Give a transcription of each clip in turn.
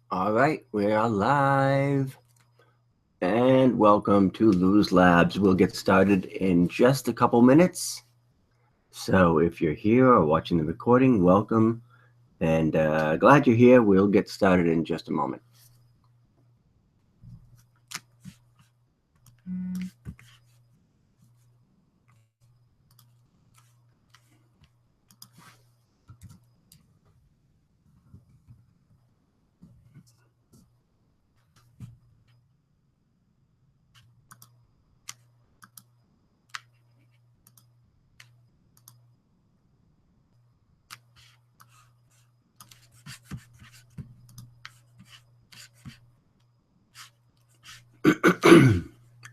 All right, we are live. And welcome to Lose Labs. We'll get started in just a couple minutes. So if you're here or watching the recording, welcome. And glad you're here. We'll get started in just a moment.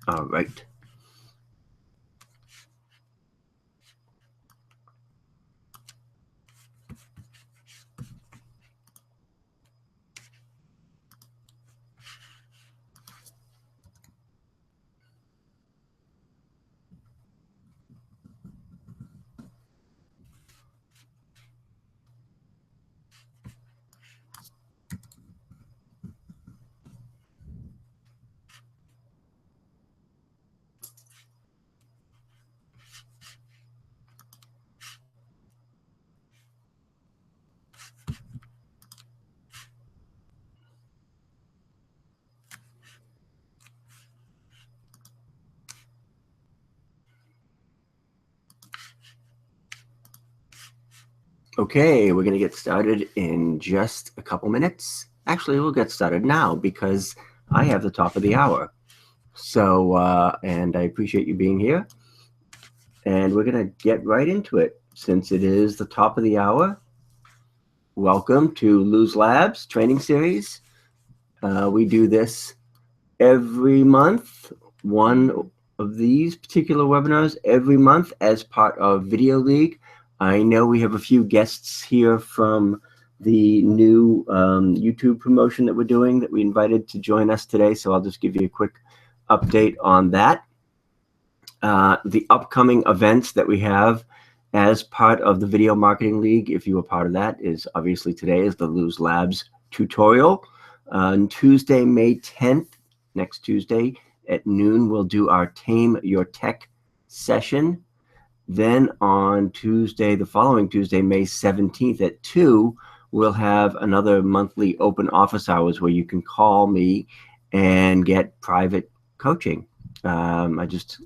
All right. Okay, we're going to get started in just a couple minutes. Actually, we'll get started now because I have the top of the hour. So, and I appreciate you being here. And we're going to get right into it since it is the top of the hour. Welcome to Lose Labs training series. We do this every month, one of these particular webinars every month as part of Video League. I know we have a few guests here from the new YouTube promotion that we're doing that we invited to join us today, so I'll just give you a quick update on that. The upcoming events that we have as part of the Video Marketing League, if you were part of that, is obviously today is the Lose Labs tutorial. On Tuesday, May 10th, next Tuesday at noon, we'll do our Tame Your Tech session. Then on Tuesday, the following Tuesday, May 17th at 2, we'll have another monthly open office hours where you can call me and get private coaching. I just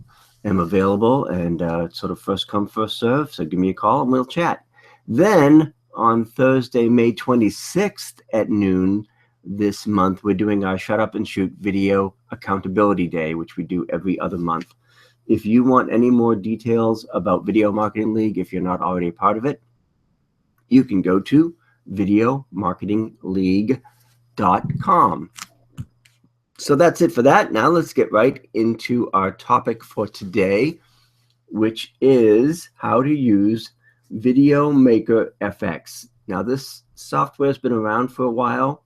am available, and it's sort of first come, first serve. So give me a call and we'll chat. Then on Thursday, May 26th at noon this month, we're doing our Shut Up and Shoot Video Accountability Day, which we do every other month. If you want any more details about Video Marketing League, if you're not already a part of it, you can go to videomarketingleague.com. So that's it for that. Now let's get right into our topic for today, which is how to use Video Maker FX. Now this software has been around for a while,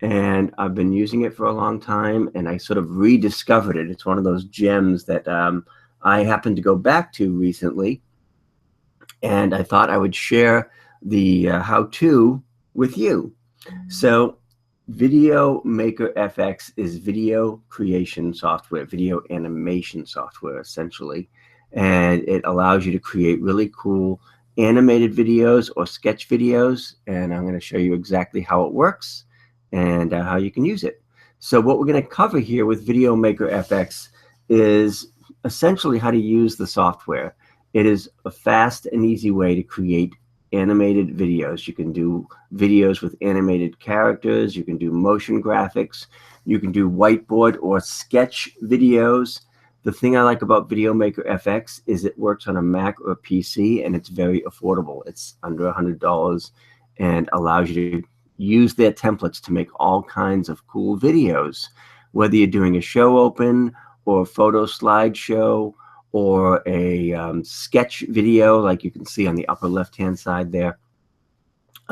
and I've been using it for a long time, and I sort of rediscovered it. It's one of those gems that I happened to go back to recently, and I thought I would share the how-to with you. So Video Maker FX is video creation software, video animation software, essentially. And it allows you to create really cool animated videos or sketch videos. And I'm going to show you exactly how it works and how you can use it. So what we're going to cover here with Video Maker FX is essentially how to use the software. It is a fast and easy way to create animated videos. You can do videos with animated characters. You can do motion graphics. You can do whiteboard or sketch videos. The thing I like about Video Maker FX is it works on a Mac or a PC, and it's very affordable. It's under $100 and allows you to use their templates to make all kinds of cool videos, whether you're doing a show open or a photo slideshow or a sketch video like you can see on the upper left-hand side there.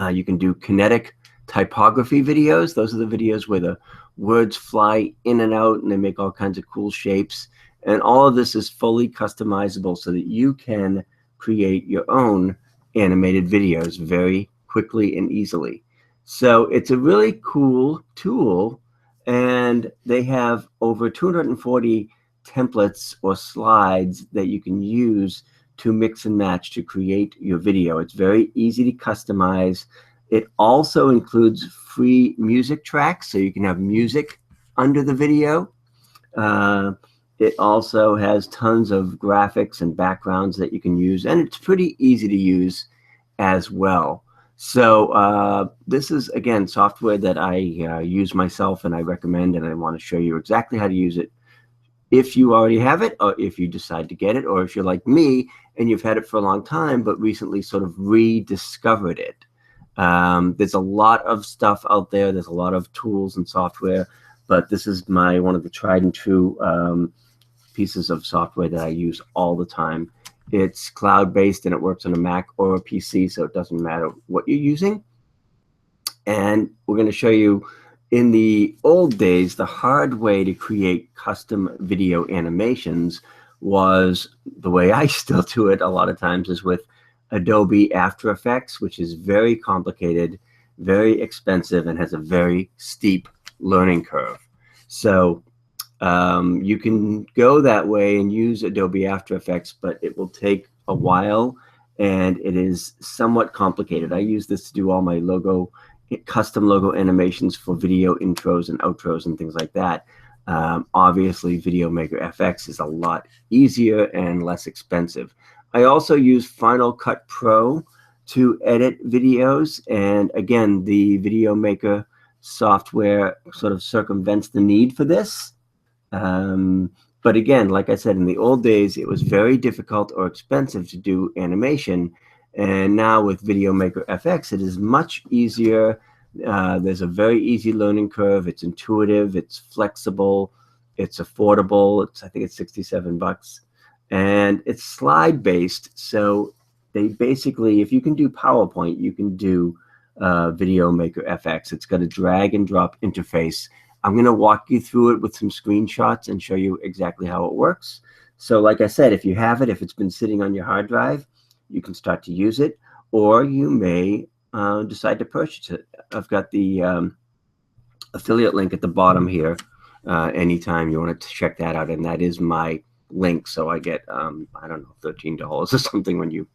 You can do kinetic typography videos. Those are the videos where the words fly in and out and they make all kinds of cool shapes. And all of this is fully customizable so that you can create your own animated videos very quickly and easily. So it's a really cool tool, and they have over 240 templates or slides that you can use to mix and match to create your video. It's very easy to customize. It also includes free music tracks, so you can have music under the video. It also has tons of graphics and backgrounds that you can use, and it's pretty easy to use as well. So this is, again, software that I use myself and I recommend, and I want to show you exactly how to use it if you already have it, or if you decide to get it, or if you're like me and you've had it for a long time but recently sort of rediscovered it. There's a lot of stuff out there. There's a lot of tools and software, but this is one of the tried and true pieces of software that I use all the time. It's cloud-based and it works on a Mac or a PC, so it doesn't matter what you're using. And we're going to show you, in the old days, the hard way to create custom video animations was the way I still do it a lot of times, is with Adobe After Effects, which is very complicated, very expensive, and has a very steep learning curve. So you can go that way and use Adobe After Effects, but it will take a while and it is somewhat complicated. I use this to do all my custom logo animations for video intros and outros and things like that. Obviously, Video Maker FX is a lot easier and less expensive. I also use Final Cut Pro to edit videos, and again, the Video Maker software sort of circumvents the need for this. But again, like I said, in the old days, it was very difficult or expensive to do animation. And now with Video Maker FX, it is much easier. There's a very easy learning curve. It's intuitive. It's flexible. It's affordable. I think it's 67 bucks. And it's slide-based. So they basically, if you can do PowerPoint, you can do Video Maker FX. It's got a drag and drop interface. I'm going to walk you through it with some screenshots and show you exactly how it works. So like I said, if you have it, if it's been sitting on your hard drive, you can start to use it, or you may decide to purchase it. I've got the affiliate link at the bottom here. Anytime you want to check that out, and that is my link. So I get, I don't know, $13 or something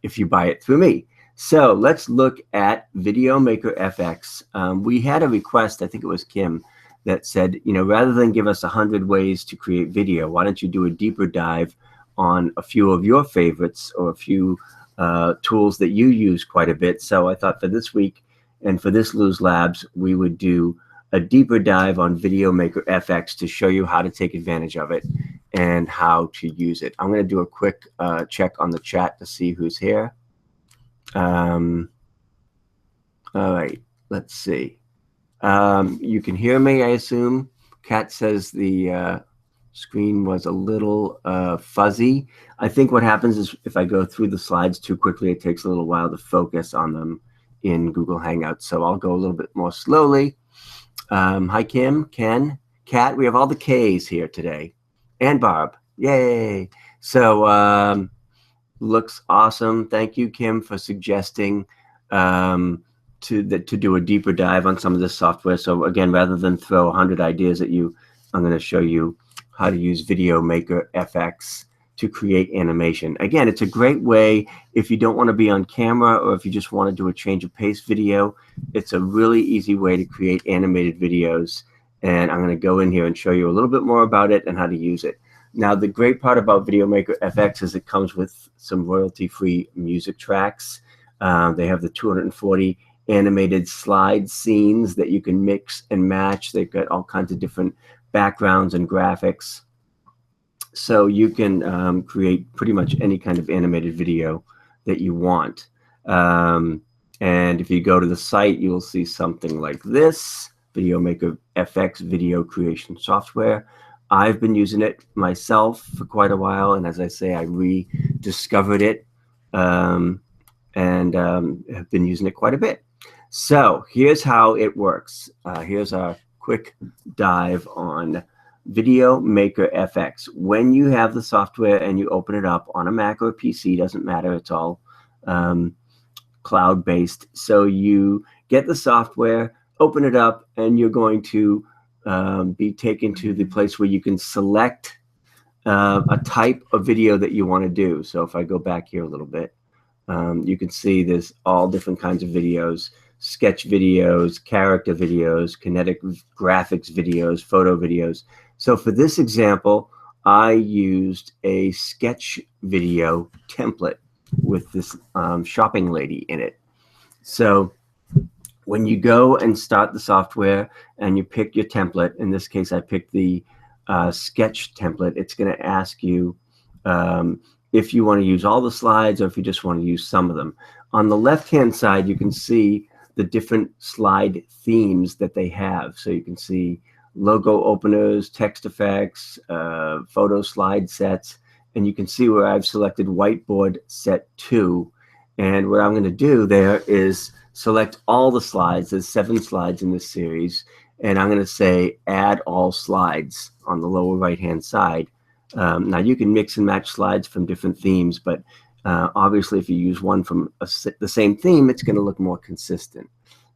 if you buy it through me. So let's look at Video Maker FX. We had a request, I think it was Kim, that said, rather than give us 100 ways to create video, why don't you do a deeper dive on a few of your favorites or a few tools that you use quite a bit. So I thought for this week and for this Lose Labs, we would do a deeper dive on Video Maker FX to show you how to take advantage of it and how to use it. I'm going to do a quick check on the chat to see who's here. All right, let's see. You can hear me, I assume. Kat says the screen was a little fuzzy. I think what happens is if I go through the slides too quickly, it takes a little while to focus on them in Google Hangouts. So I'll go a little bit more slowly. Hi, Kim, Ken, Kat. We have all the Ks here today. And Barb. Yay. So looks awesome. Thank you, Kim, for suggesting to do a deeper dive on some of this software. So again, rather than throw 100 ideas at you, I'm going to show you how to use Video Maker FX to create animation. Again, it's a great way if you don't want to be on camera, or if you just want to do a change of pace video. It's a really easy way to create animated videos. And I'm going to go in here and show you a little bit more about it and how to use it. Now, the great part about Video Maker FX is it comes with some royalty-free music tracks. They have the 240 animated slide scenes that you can mix and match. They've got all kinds of different backgrounds and graphics. So you can create pretty much any kind of animated video that you want. And if you go to the site, you will see something like this, Video Maker FX video creation software. I've been using it myself for quite a while, and as I say, I rediscovered it and have been using it quite a bit. So here's how it works. Here's our quick dive on Video Maker FX. When you have the software and you open it up on a Mac or a PC, doesn't matter, it's all cloud-based. So you get the software, open it up, and you're going to be taken to the place where you can select a type of video that you want to do. So if I go back here a little bit, you can see there's all different kinds of videos: sketch videos, character videos, kinetic graphics videos, photo videos. So for this example, I used a sketch video template with this shopping lady in it. So when you go and start the software and you pick your template, in this case I picked the sketch template, it's going to ask you if you want to use all the slides or if you just want to use some of them. On the left-hand side, you can see the different slide themes that they have. So you can see logo openers, text effects, photo slide sets, and you can see where I've selected whiteboard set 2. And what I'm going to do there is select all the slides. There's 7 slides in this series, and I'm going to say add all slides on the lower right-hand side. Now you can mix and match slides from different themes, but obviously if you use one from the same theme, it's going to look more consistent.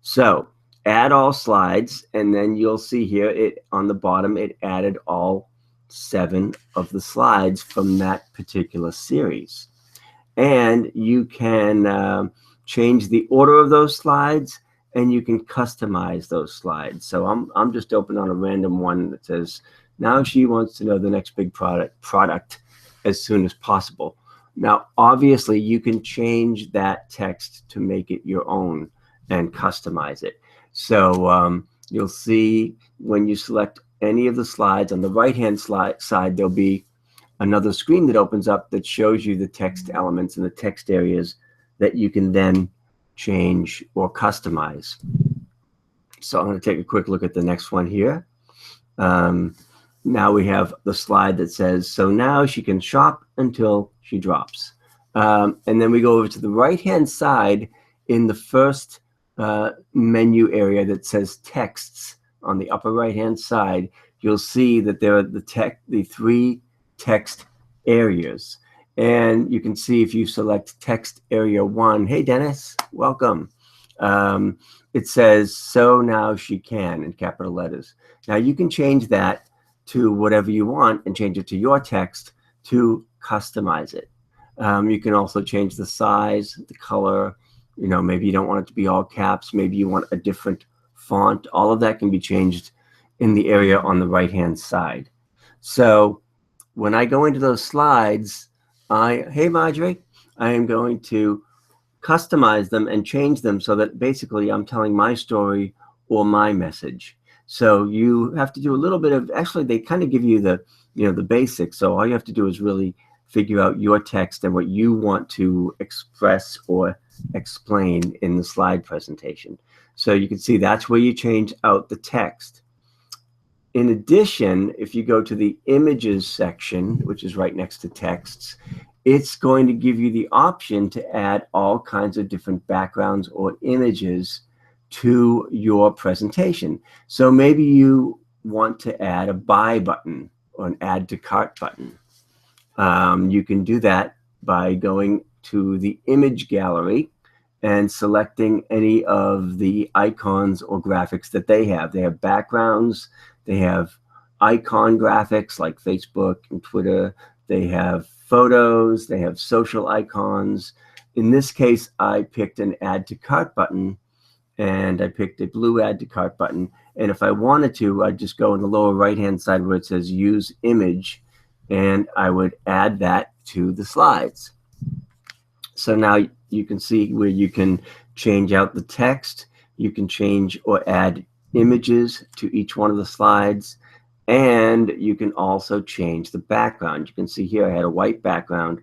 So add all slides, and then you'll see here it on the bottom, it added all 7 of the slides from that particular series. And you can change the order of those slides, and you can customize those slides. So I'm just open on a random one that says, now she wants to know the next big product as soon as possible. Now, obviously, you can change that text to make it your own and customize it. So you'll see when you select any of the slides on the right-hand side, there'll be another screen that opens up that shows you the text elements and the text areas that you can then change or customize. So I'm going to take a quick look at the next one here. Now we have the slide that says, so now she can shop until she drops. And then we go over to the right-hand side in the first menu area that says texts on the upper right-hand side. You'll see that there are the 3 text areas. And you can see if you select text area 1, hey, Dennis, welcome. It says, so now she can, in capital letters. Now you can change that to whatever you want and change it to your text to customize it. You can also change the size, the color, maybe you don't want it to be all caps, maybe you want a different font. All of that can be changed in the area on the right-hand side. So when I go into those slides, hey Marjorie, I am going to customize them and change them so that basically I'm telling my story or my message. So you have to do a little bit of, actually they kind of give you the basics. So all you have to do is really figure out your text and what you want to express or explain in the slide presentation. So you can see that's where you change out the text. In addition, if you go to the images section, which is right next to texts, it's going to give you the option to add all kinds of different backgrounds or images to your presentation. So maybe you want to add a buy button or an add to cart button. You can do that by going to the image gallery and selecting any of the icons or graphics that they have. They have backgrounds, they have icon graphics like Facebook and Twitter, they have photos, they have social icons. In this case, I picked an add to cart button, and I picked a blue add to cart button. And if I wanted to, I'd just go in the lower right-hand side where it says use image, and I would add that to the slides. So now you can see where you can change out the text, you can change or add images to each one of the slides, and you can also change the background. You can see here I had a white background.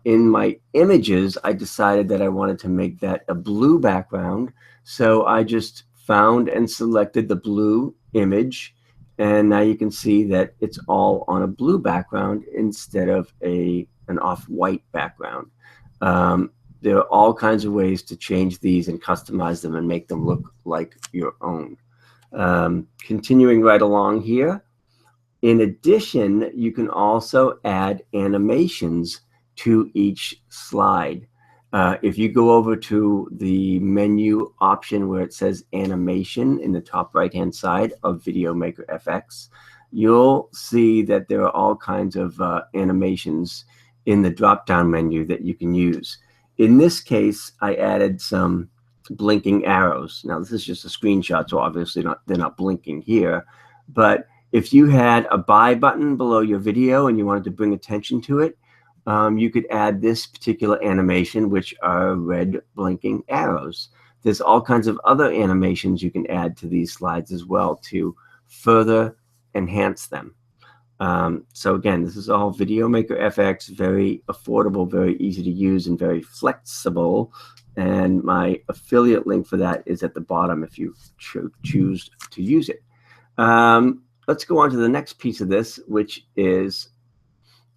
In my images, I decided that I wanted to make that a blue background. So I just found and selected the blue image. And now you can see that it's all on a blue background instead of an off-white background. There are all kinds of ways to change these and customize them and make them look like your own. Continuing right along here, in addition, you can also add animations to each slide. If you go over to the menu option where it says animation in the top right-hand side of Video Maker FX, you'll see that there are all kinds of animations in the drop-down menu that you can use. In this case, I added some blinking arrows. Now, this is just a screenshot, so obviously they're not blinking here. But if you had a buy button below your video and you wanted to bring attention to it, you could add this particular animation, which are red blinking arrows. There's all kinds of other animations you can add to these slides as well to further enhance them. So again, this is all Video Maker FX, very affordable, very easy to use, and very flexible. And my affiliate link for that is at the bottom if you choose to use it. Let's go on to the next piece of this, which is,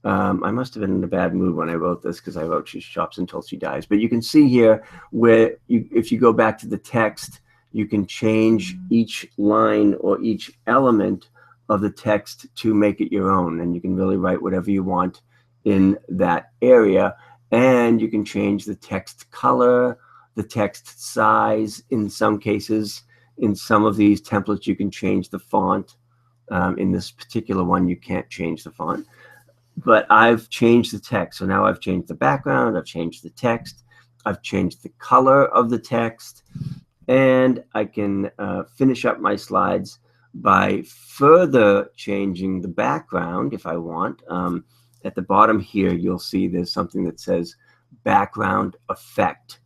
I must have been in a bad mood when I wrote this because I wrote she shops until she dies. But you can see here where if you go back to the text, you can change each line or each element of the text to make it your own. And you can really write whatever you want in that area. And you can change the text color, the text size in some cases. In some of these templates, you can change the font. In this particular one, you can't change the font. But I've changed the text. So now I've changed the background, I've changed the text, I've changed the color of the text, and I can finish up my slides by further changing the background if I want. At the bottom here, you'll see there's something that says background effect.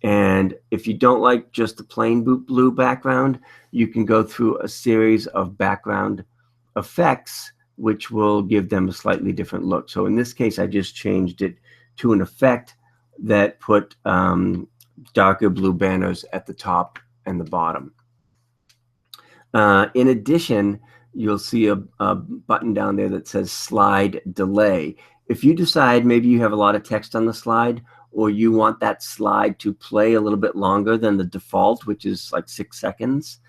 And if you don't like just the plain blue background, you can go through a series of background effects which will give them a slightly different look. So in this case, I just changed it to an effect that put darker blue banners at the top and the bottom. In addition, you'll see a button down there that says slide delay. If you decide maybe you have a lot of text on the slide, or you want that slide to play a little bit longer than the default, which is like 6 seconds,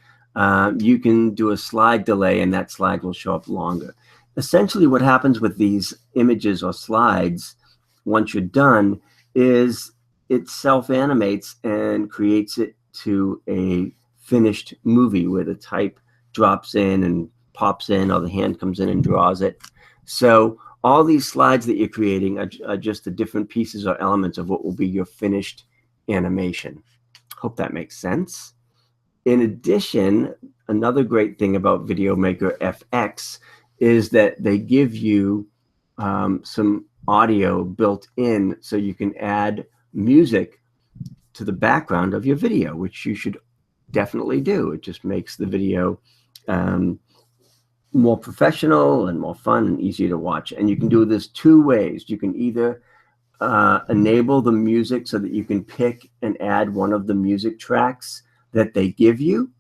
you can do a slide delay and that slide will show up longer. Essentially what happens with these images or slides once you're done is it self-animates and creates it to a finished movie where the type drops in and pops in, or the hand comes in and draws it. So all these slides that you're creating are just the different pieces or elements of what will be your finished animation. Hope that makes sense. In addition, another great thing about Video Maker FX is that they give you some audio built in, so you can add music to the background of your video, which you should definitely do. It just makes the video more professional and more fun and easier to watch. And you can do this 2 ways. You can either enable the music so that you can pick and add one of the music tracks that they give you.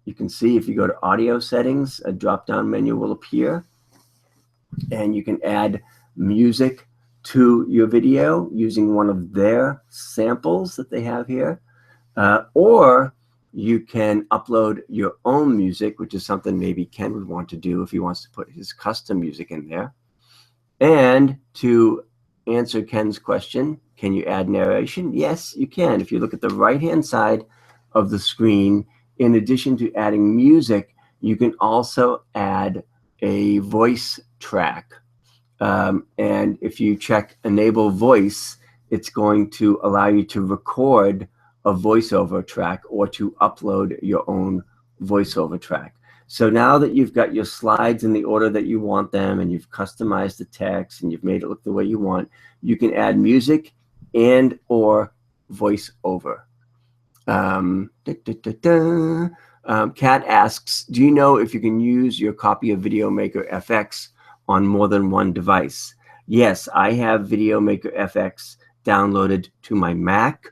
You can see if you go to audio settings, a drop-down menu will appear, and you can add music to your video using one of their samples that they have here. Or you can upload your own music, which is something maybe Ken would want to do if he wants to put his custom music in there. And to answer Ken's question, can you add narration? Yes, you can. If you look at the right-hand side of the screen, in addition to adding music, you can also add a voice track. And if you check Enable Voice, it's going to allow you to record a voiceover track or to upload your own voiceover track. So now that you've got your slides in the order that you want them, and you've customized the text and you've made it look the way you want, you can add music and or voiceover. Kat asks, do you know if you can use your copy of Video Maker FX on more than one device? Yes, I have Video Maker FX downloaded to my Mac,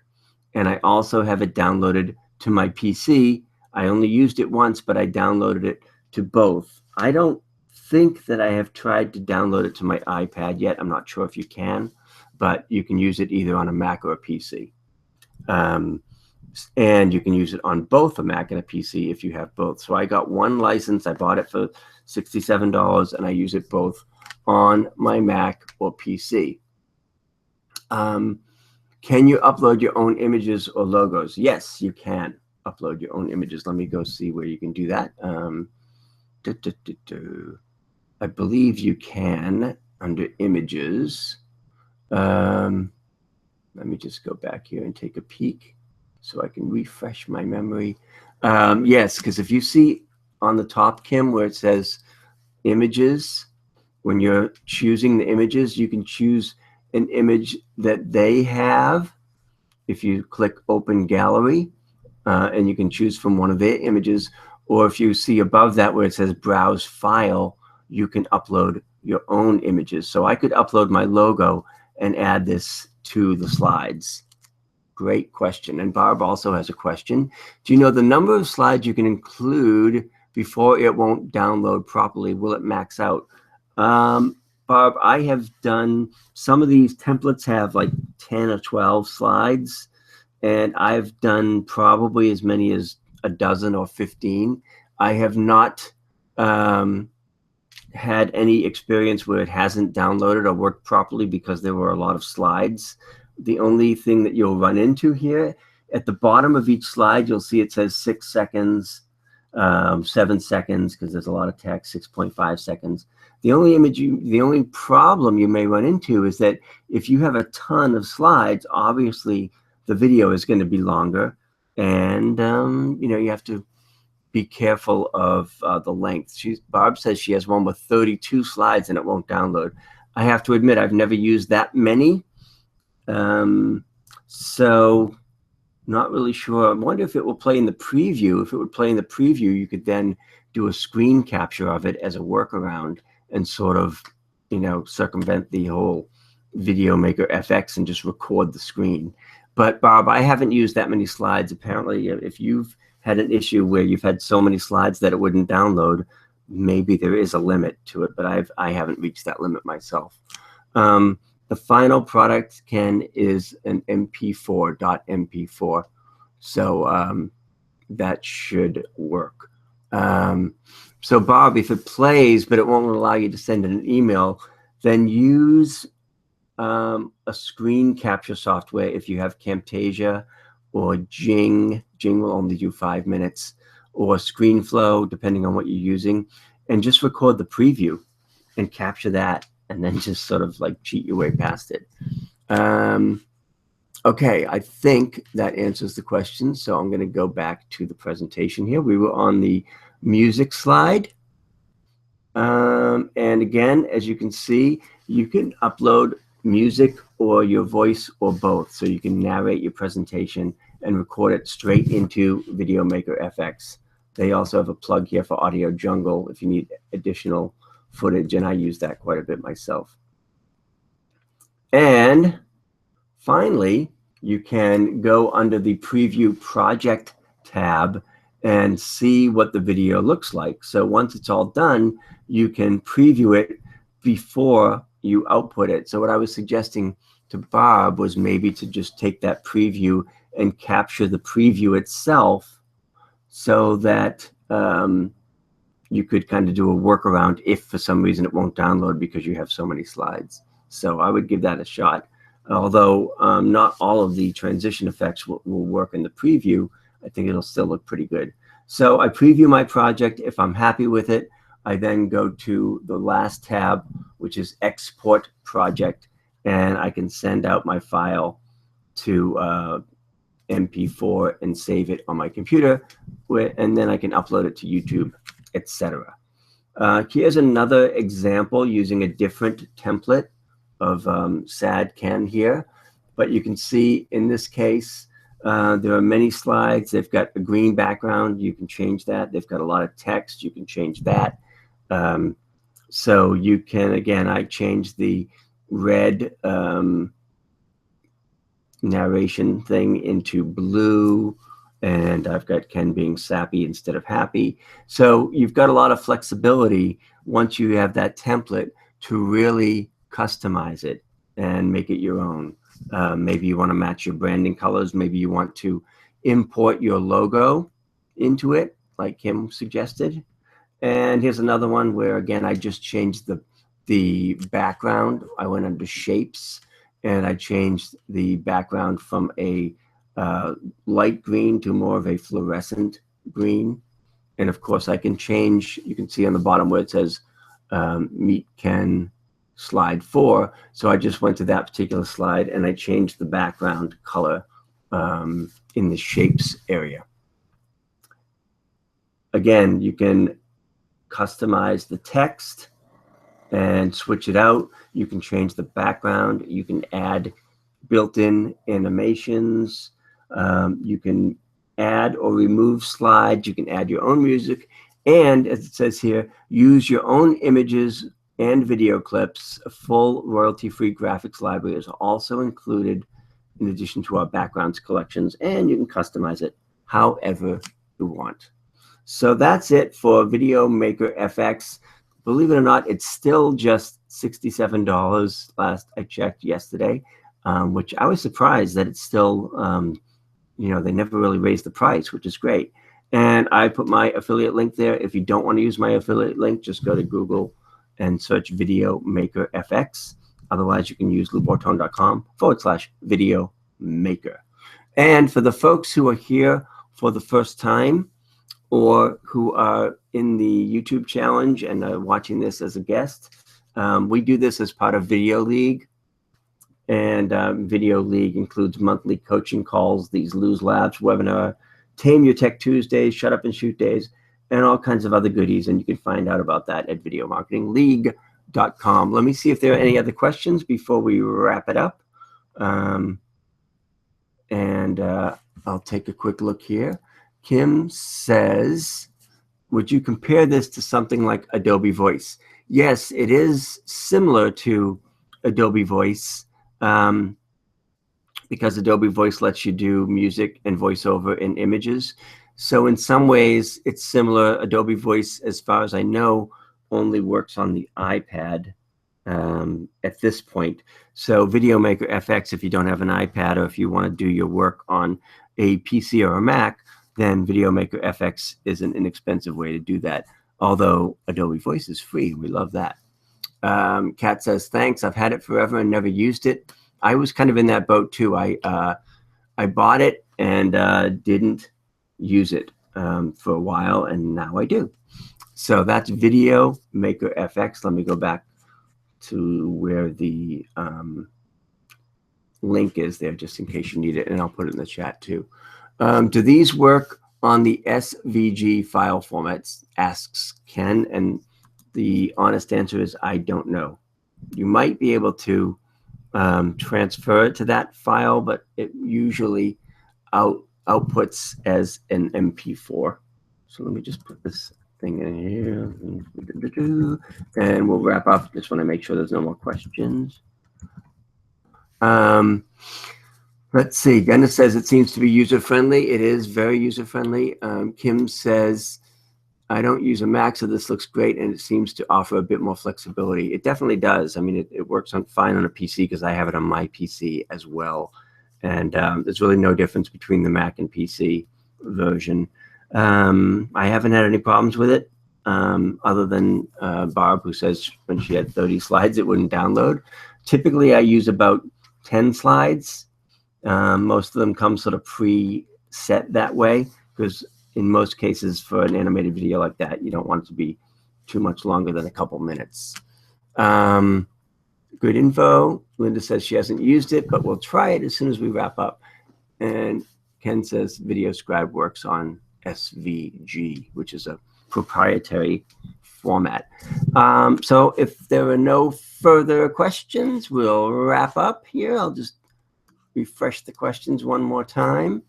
and I also have it downloaded to my PC. I only used it once, but I downloaded it to both. I don't think that I have tried to download it to my iPad yet. I'm not sure if you can, but you can use it either on a Mac or a PC. And you can use it on both a Mac and a PC if you have both. So I got one license. I bought it for $67, and I use it both on my Mac or PC. Can you upload your own images or logos? Yes, you can upload your own images. Let me go see where you can do that. I believe you can under images. Let me just go back here and take a peek so I can refresh my memory. Yes, because if you see on the top, Kim, where it says images, when you're choosing the images, you can choose an image that they have. If you click Open Gallery, and you can choose from one of their images, or if you see above that where it says Browse File, you can upload your own images. So I could upload my logo and add this to the slides. Great question. And Barb also has a question. Do you know the number of slides you can include before it won't download properly? Will it max out? Barb, I have done, some of these templates have like 10 or 12 slides, and I've done probably as many as a dozen or 15. I have not had any experience where it hasn't downloaded or worked properly because there were a lot of slides. The only thing that you'll run into here, at the bottom of each slide, you'll see it says 6 seconds, 7 seconds, because there's a lot of text, 6.5 seconds. The only problem you may run into is that if you have a ton of slides, obviously the video is going to be longer, and you have to be careful of the length. Barb says she has one with 32 slides and it won't download. I have to admit, I've never used that many. So not really sure. I wonder if it will play in the preview. If it would play in the preview, you could then do a screen capture of it as a workaround and sort of, circumvent the whole Video Maker FX and just record the screen. But Barb, I haven't used that many slides. Apparently, if you've had an issue where you've had so many slides that it wouldn't download, maybe there is a limit to it, but I haven't reached that limit myself. The final product, Ken, is an MP4.mp4. So that should work. So Bob, if it plays, but it won't allow you to send an email, then use a screen capture software. If you have Camtasia or Jing will only do 5 minutes, or ScreenFlow, depending on what you're using, and just record the preview and capture that, and then just sort of like cheat your way past it. Okay, I think that answers the question. So I'm going to go back to the presentation here. We were on the music slide. And again, as you can see, you can upload music or your voice or both. So you can narrate your presentation and record it straight into Video Maker FX. They also have a plug here for Audio Jungle if you need additional footage, and I use that quite a bit myself. And finally, you can go under the Preview Project tab and see what the video looks like. So once it's all done, you can preview it before you output it. So what I was suggesting to Bob was maybe to just take that preview and capture the preview itself so that you could kind of do a workaround if for some reason it won't download because you have so many slides. So I would give that a shot. Although not all of the transition effects will work in the preview, I think it'll still look pretty good. So I preview my project. If I'm happy with it, I then go to the last tab, which is Export Project, and I can send out my file to MP4 and save it on my computer, and then I can upload it to YouTube, etc. Here's another example using a different template of SAD Ken here, but you can see in this case there are many slides. They've got a green background. You can change that. They've got a lot of text. You can change that. So you can, again, I changed the red narration thing into blue, and I've got Ken being sappy instead of happy. So you've got a lot of flexibility once you have that template to really customize it and make it your own. Maybe you want to match your branding colors. Maybe you want to import your logo into it, like Kim suggested. And here's another one where, again, I just changed the background. I went under shapes and I changed the background from a light green to more of a fluorescent green. And of course I can change, you can see on the bottom where it says Meet Ken slide 4. So I just went to that particular slide and I changed the background color in the shapes area. Again, you can customize the text and switch it out. You can change the background. You can add built-in animations. You can add or remove slides. You can add your own music. And as it says here, use your own images and video clips. A full royalty-free graphics library is also included in addition to our backgrounds collections, and you can customize it however you want. So that's it for Video Maker FX. Believe it or not, it's still just $67 last I checked yesterday, which I was surprised that it's still, you know, they never really raised the price, which is great. And I put my affiliate link there. If you don't want to use my affiliate link, just go to Google and search Video Maker FX. Otherwise, you can use loubortone.com/video maker. And for the folks who are here for the first time, or who are in the YouTube challenge and are watching this as a guest, we do this as part of Video League. And Video League includes monthly coaching calls, these Lose Labs webinar, Tame Your Tech Tuesdays, Shut Up and Shoot Days, and all kinds of other goodies. And you can find out about that at videomarketingleague.com. Let me see if there are any other questions before we wrap it up. I'll take a quick look here. Kim says, would you compare this to something like Adobe Voice? Yes, it is similar to Adobe Voice because Adobe Voice lets you do music and voiceover and images. So in some ways, it's similar. Adobe Voice, as far as I know, only works on the iPad at this point. So Video Maker FX, if you don't have an iPad or if you want to do your work on a PC or a Mac, then Video Maker FX is an inexpensive way to do that. Although Adobe Voice is free, we love that. Kat says, thanks, I've had it forever and never used it. I was kind of in that boat too. I bought it and didn't use it for a while, and now I do. So that's Video Maker FX. Let me go back to where the link is there, just in case you need it, and I'll put it in the chat too. Do these work on the SVG file formats? Asks Ken, and the honest answer is I don't know. You might be able to transfer it to that file, but it usually outputs as an MP4. So let me just put this thing in here, and we'll wrap up. Just want to make sure there's no more questions. Let's see. Dennis says it seems to be user-friendly. It is very user-friendly. Kim says, I don't use a Mac, so this looks great, and it seems to offer a bit more flexibility. It definitely does. I mean, it works fine on a PC because I have it on my PC as well. And there's really no difference between the Mac and PC version. I haven't had any problems with it, other than Barb, who says when she had 30 slides, it wouldn't download. Typically, I use about 10 slides. Most of them come sort of pre-set that way, because in most cases for an animated video like that, you don't want it to be too much longer than a couple minutes. Good info. Linda says she hasn't used it, but we'll try it as soon as we wrap up. And Ken says Video Scribe works on SVG, which is a proprietary format. So if there are no further questions, we'll wrap up here. I'll just refresh the questions one more time,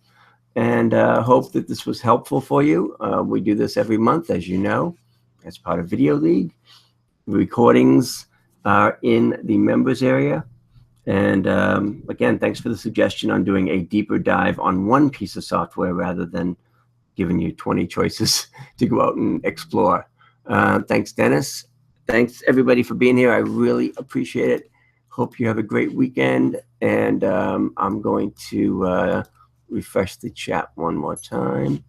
and hope that this was helpful for you. We do this every month, as you know, as part of Video League. Recordings are in the members area. And again, thanks for the suggestion on doing a deeper dive on one piece of software rather than giving you 20 choices to go out and explore. Thanks, Dennis. Thanks, everybody, for being here. I really appreciate it. Hope you have a great weekend. And I'm going to refresh the chat one more time.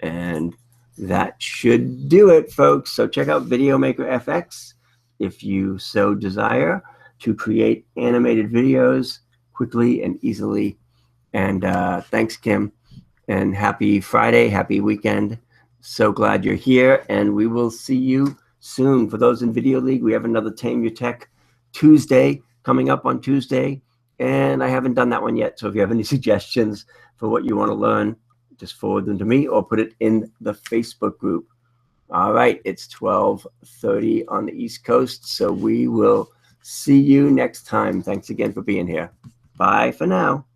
And that should do it, folks. So check out Video Maker FX if you so desire to create animated videos quickly and easily. And thanks, Kim. And happy Friday, happy weekend. So glad you're here, and we will see you soon. For those in Video League, we have another Tame Your Tech Tuesday coming up on Tuesday, and I haven't done that one yet. So if you have any suggestions for what you want to learn, just forward them to me or put it in the Facebook group. All right, it's 12:30 on the East Coast, so we will see you next time. Thanks again for being here. Bye for now.